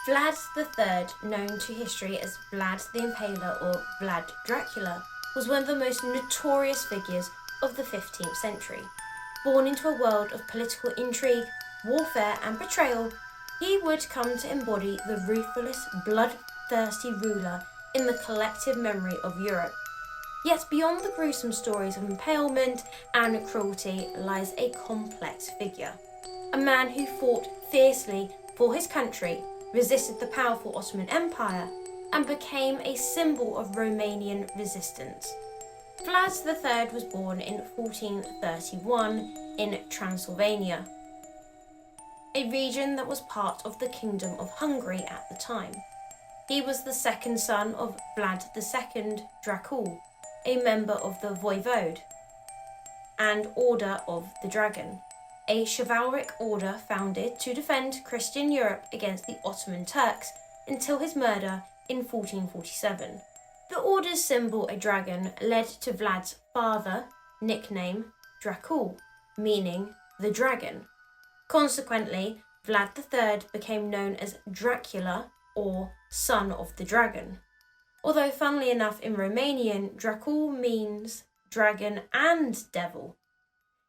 Vlad III, known to history as Vlad the Impaler or Vlad Dracula, was one of the most notorious figures of the 15th century. Born into a world of political intrigue, warfare and betrayal, he would come to embody the ruthless, bloodthirsty ruler in the collective memory of Europe. Yet beyond the gruesome stories of impalement and cruelty lies a complex figure. A man who fought fiercely for his country, resisted the powerful Ottoman Empire, and became a symbol of Romanian resistance. Vlad III was born in 1431 in Transylvania, a region that was part of the Kingdom of Hungary at the time. He was the second son of Vlad II Dracula, a member of the Voivode and Order of the Dragon, a chivalric order founded to defend Christian Europe against the Ottoman Turks until his murder in 1447. The order's symbol, a dragon, led to Vlad's father, nickname Dracula, meaning the dragon. Consequently, Vlad III became known as Dracula or son of the dragon. Although funnily enough in Romanian, Dracula means dragon and devil.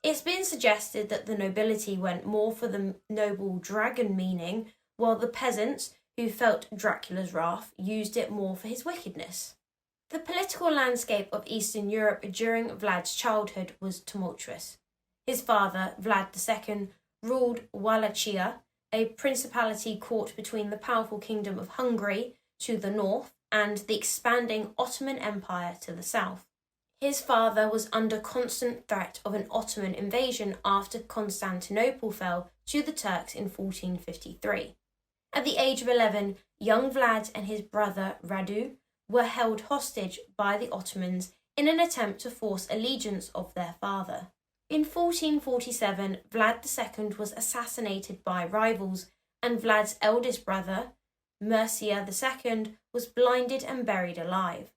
It's been suggested that the nobility went more for the noble dragon meaning, while the peasants, who felt Dracula's wrath, used it more for his wickedness. The political landscape of Eastern Europe during Vlad's childhood was tumultuous. His father, Vlad II, ruled Wallachia, a principality caught between the powerful Kingdom of Hungary to the north and the expanding Ottoman Empire to the south. His father was under constant threat of an Ottoman invasion after Constantinople fell to the Turks in 1453. At the age of 11, young Vlad and his brother Radu were held hostage by the Ottomans in an attempt to force allegiance of their father. In 1447, Vlad II was assassinated by rivals, and Vlad's eldest brother, Mircea II, was blinded and buried alive.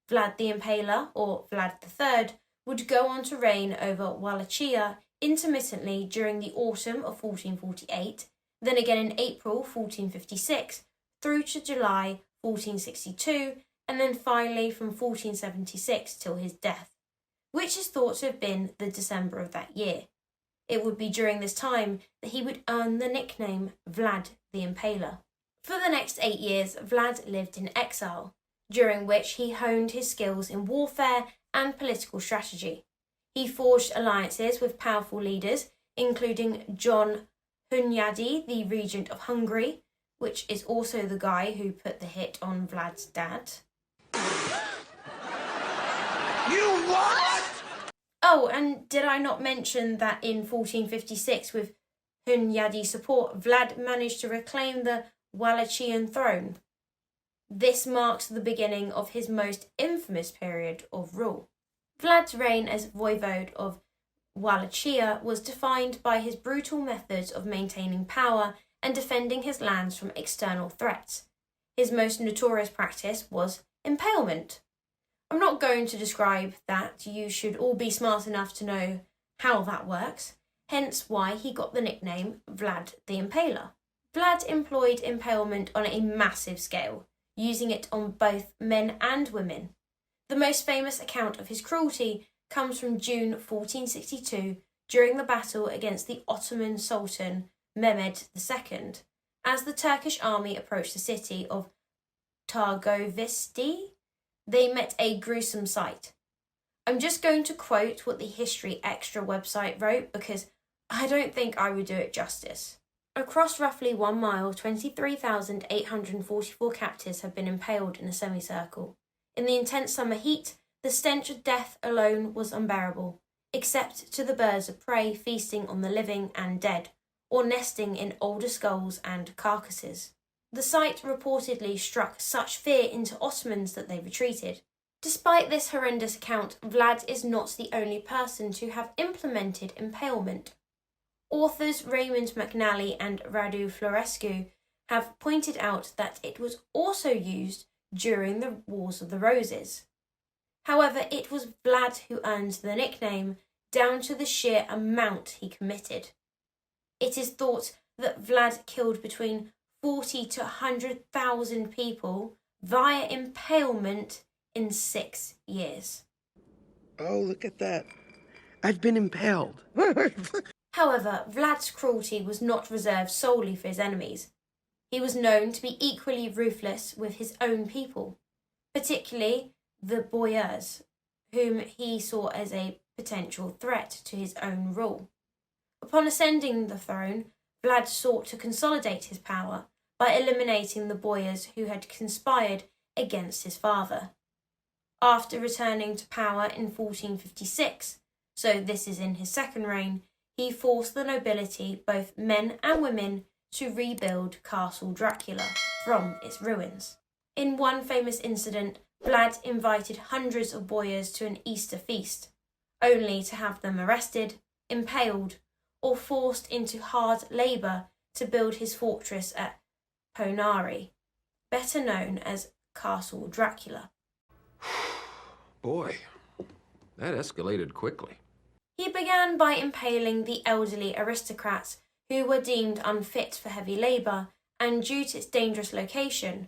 Vlad the Impaler, or Vlad III, would go on to reign over Wallachia intermittently during the autumn of 1448, then again in April 1456, through to July 1462, and then finally from 1476 till his death, which is thought to have been the December of that year. It would be during this time that he would earn the nickname Vlad the Impaler. For the next 8 years, Vlad lived in exile, during which he honed his skills in warfare and political strategy. He forged alliances with powerful leaders, including John Hunyadi, the regent of Hungary, which is also the guy who put the hit on Vlad's dad. You what? Oh, and did I not mention that in 1456, with Hunyadi's support, Vlad managed to reclaim the Wallachian throne? This marks the beginning of his most infamous period of rule. Vlad's reign as voivode of Wallachia was defined by his brutal methods of maintaining power and defending his lands from external threats. His most notorious practice was impalement. I'm not going to describe that, you should all be smart enough to know how that works, hence why he got the nickname Vlad the Impaler. Vlad employed impalement on a massive scale, using it on both men and women. The most famous account of his cruelty comes from June 1462 during the battle against the Ottoman Sultan Mehmed II, as the Turkish army approached the city of Targoviste. They met a gruesome sight. I'm just going to quote what the History Extra website wrote because I don't think I would do it justice. Across roughly 1 mile, 23,844 captives have been impaled in a semicircle. In the intense summer heat, the stench of death alone was unbearable, except to the birds of prey feasting on the living and dead, or nesting in older skulls and carcasses. The sight reportedly struck such fear into Ottomans that they retreated. Despite this horrendous account, Vlad is not the only person to have implemented impalement. Authors Raymond McNally and Radu Florescu have pointed out that it was also used during the Wars of the Roses. However, it was Vlad who earned the nickname down to the sheer amount he committed. It is thought that Vlad killed between 40 to 100,000 people via impalement in 6 years. Oh, look at that. I've been impaled. However, Vlad's cruelty was not reserved solely for his enemies. He was known to be equally ruthless with his own people, particularly the boyars, whom he saw as a potential threat to his own rule. Upon ascending the throne, Vlad sought to consolidate his power by eliminating the boyars who had conspired against his father. After returning to power in 1456, so this is in his second reign, he forced the nobility, both men and women, to rebuild Castle Dracula from its ruins. In one famous incident, Vlad invited hundreds of boyars to an Easter feast, only to have them arrested, impaled, or forced into hard labour to build his fortress at Ponari, better known as Castle Dracula. Boy, that escalated quickly. He began by impaling the elderly aristocrats who were deemed unfit for heavy labour, and due to its dangerous location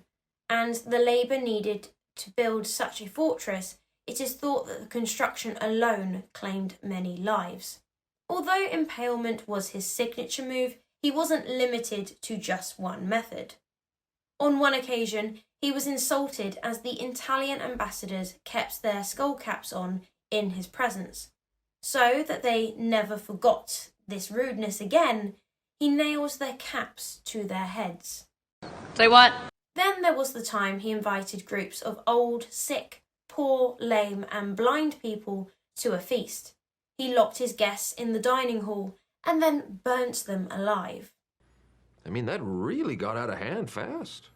and the labour needed to build such a fortress, it is thought that the construction alone claimed many lives. Although impalement was his signature move, he wasn't limited to just one method. On one occasion, he was insulted as the Italian ambassadors kept their skull caps on in his presence. So that they never forgot this rudeness again, he nails their caps to their heads. Say what? Then there was the time he invited groups of old, sick, poor, lame and blind people to a feast. He locked his guests in the dining hall and then burnt them alive. I mean, that really got out of hand fast.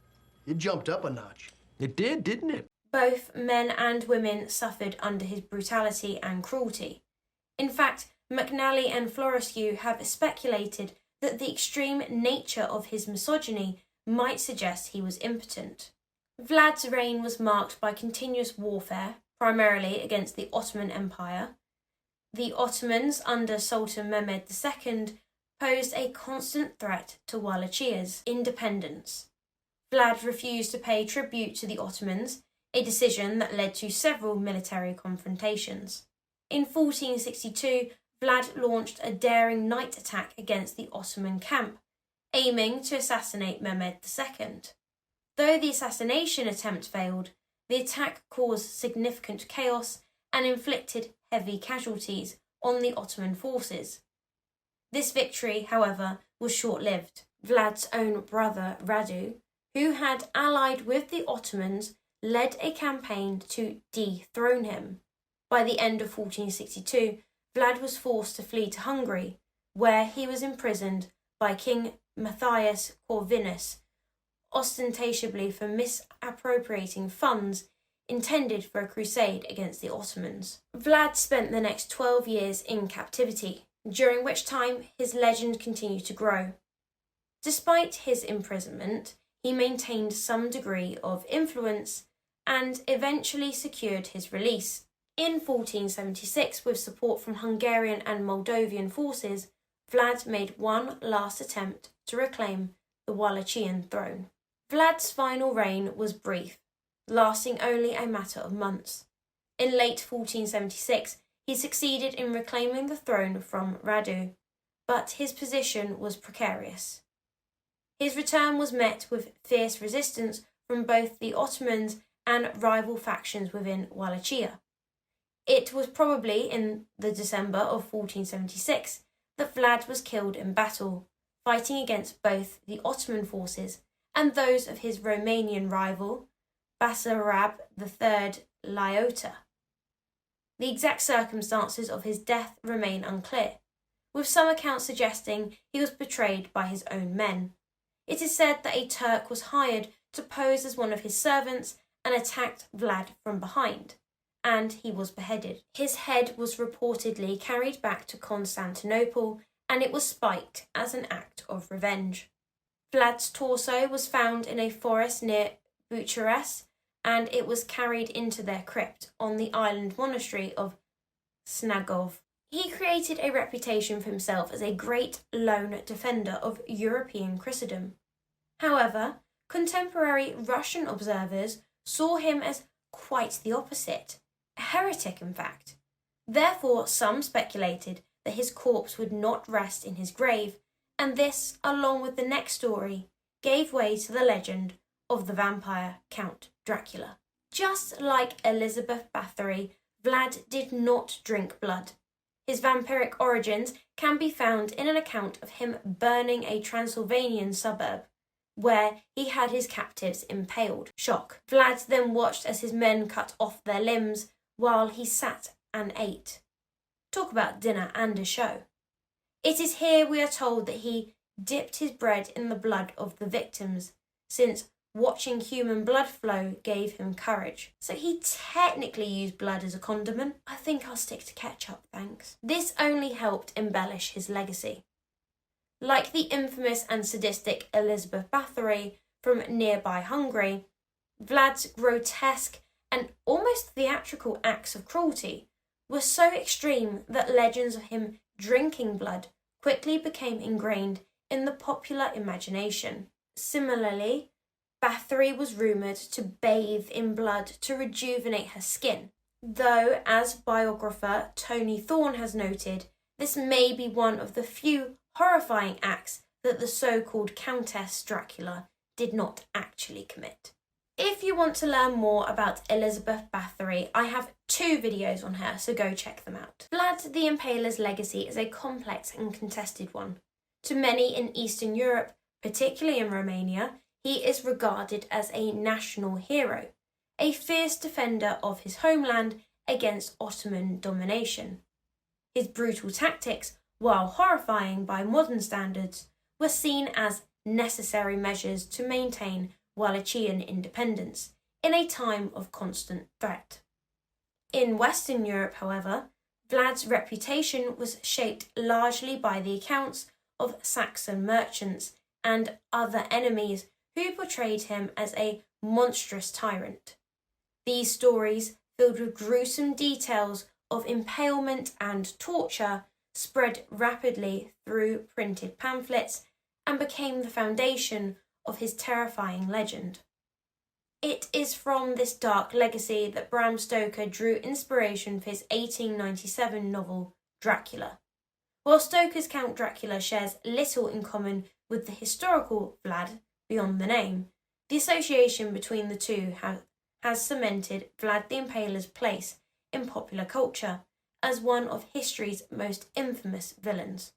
It jumped up a notch. It did, didn't it? Both men and women suffered under his brutality and cruelty. In fact, McNally and Florescu have speculated that the extreme nature of his misogyny might suggest he was impotent. Vlad's reign was marked by continuous warfare, primarily against the Ottoman Empire. The Ottomans, under Sultan Mehmed II, posed a constant threat to Wallachia's independence. Vlad refused to pay tribute to the Ottomans, a decision that led to several military confrontations. In 1462, Vlad launched a daring night attack against the Ottoman camp, aiming to assassinate Mehmed II. Though the assassination attempt failed, the attack caused significant chaos and inflicted heavy casualties on the Ottoman forces. This victory, however, was short-lived. Vlad's own brother, Radu, who had allied with the Ottomans, led a campaign to dethrone him. By the end of 1462, Vlad was forced to flee to Hungary, where he was imprisoned by King Matthias Corvinus, ostentatiously for misappropriating funds intended for a crusade against the Ottomans. Vlad spent the next 12 years in captivity, during which time his legend continued to grow. Despite his imprisonment, he maintained some degree of influence and eventually secured his release. In 1476, with support from Hungarian and Moldovan forces, Vlad made one last attempt to reclaim the Wallachian throne. Vlad's final reign was brief, lasting only a matter of months. In late 1476, he succeeded in reclaiming the throne from Radu, but his position was precarious. His return was met with fierce resistance from both the Ottomans and rival factions within Wallachia. It was probably in the December of 1476 that Vlad was killed in battle, fighting against both the Ottoman forces and those of his Romanian rival, Basarab III Laiota. The exact circumstances of his death remain unclear, with some accounts suggesting he was betrayed by his own men. It is said that a Turk was hired to pose as one of his servants and attacked Vlad from behind, and he was beheaded. His head was reportedly carried back to Constantinople, and it was spiked as an act of revenge. Vlad's torso was found in a forest near Bucharest, and it was carried into their crypt on the island monastery of Snagov. He created a reputation for himself as a great lone defender of European Christendom. However, contemporary Russian observers saw him as quite the opposite, a heretic in fact. Therefore, some speculated that his corpse would not rest in his grave, and this, along with the next story, gave way to the legend of the vampire Count Dracula. Just like Elizabeth Bathory, Vlad did not drink blood. His vampiric origins can be found in an account of him burning a Transylvanian suburb, where he had his captives impaled. Shock. Vlad then watched as his men cut off their limbs while he sat and ate. Talk about dinner and a show. It is here we are told that he dipped his bread in the blood of the victims, since watching human blood flow gave him courage. So he technically used blood as a condiment. I think I'll stick to ketchup, thanks. This only helped embellish his legacy. Like the infamous and sadistic Elizabeth Bathory from nearby Hungary, Vlad's grotesque and almost theatrical acts of cruelty were so extreme that legends of him drinking blood quickly became ingrained in the popular imagination. Similarly, Bathory was rumoured to bathe in blood to rejuvenate her skin, though, as biographer Tony Thorne has noted, this may be one of the few horrifying acts that the so-called Countess Dracula did not actually commit. If you want to learn more about Elizabeth Bathory, I have 2 videos on her, so go check them out. Vlad the Impaler's legacy is a complex and contested one. To many in Eastern Europe, particularly in Romania, he is regarded as a national hero, a fierce defender of his homeland against Ottoman domination. His brutal tactics, while horrifying by modern standards, were seen as necessary measures to maintain Wallachian independence in a time of constant threat. In Western Europe, however, Vlad's reputation was shaped largely by the accounts of Saxon merchants and other enemies who portrayed him as a monstrous tyrant. These stories, filled with gruesome details of impalement and torture, spread rapidly through printed pamphlets and became the foundation of his terrifying legend. It is from this dark legacy that Bram Stoker drew inspiration for his 1897 novel Dracula. While Stoker's Count Dracula shares little in common with the historical Vlad beyond the name, the association between the two has cemented Vlad the Impaler's place in popular culture as one of history's most infamous villains.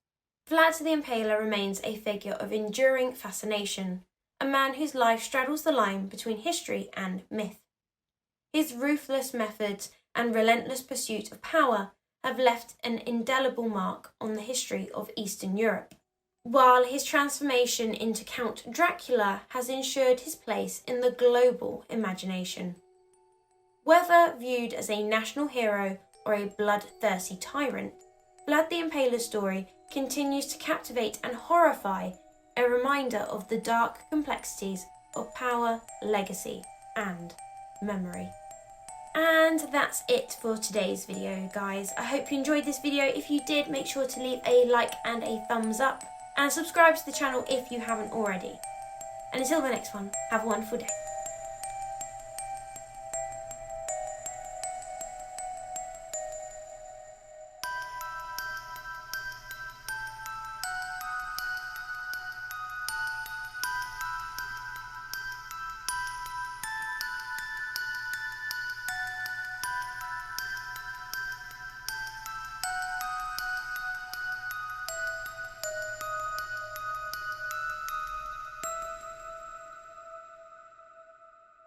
Vlad the Impaler remains a figure of enduring fascination, a man whose life straddles the line between history and myth. His ruthless methods and relentless pursuit of power have left an indelible mark on the history of Eastern Europe, while his transformation into Count Dracula has ensured his place in the global imagination. Whether viewed as a national hero or a bloodthirsty tyrant, Vlad the Impaler's story continues to captivate and horrify, a reminder of the dark complexities of power, legacy, and memory. And that's it for today's video, guys. I hope you enjoyed this video. If you did, make sure to leave a like and a thumbs up, and subscribe to the channel if you haven't already. And until the next one, have a wonderful day.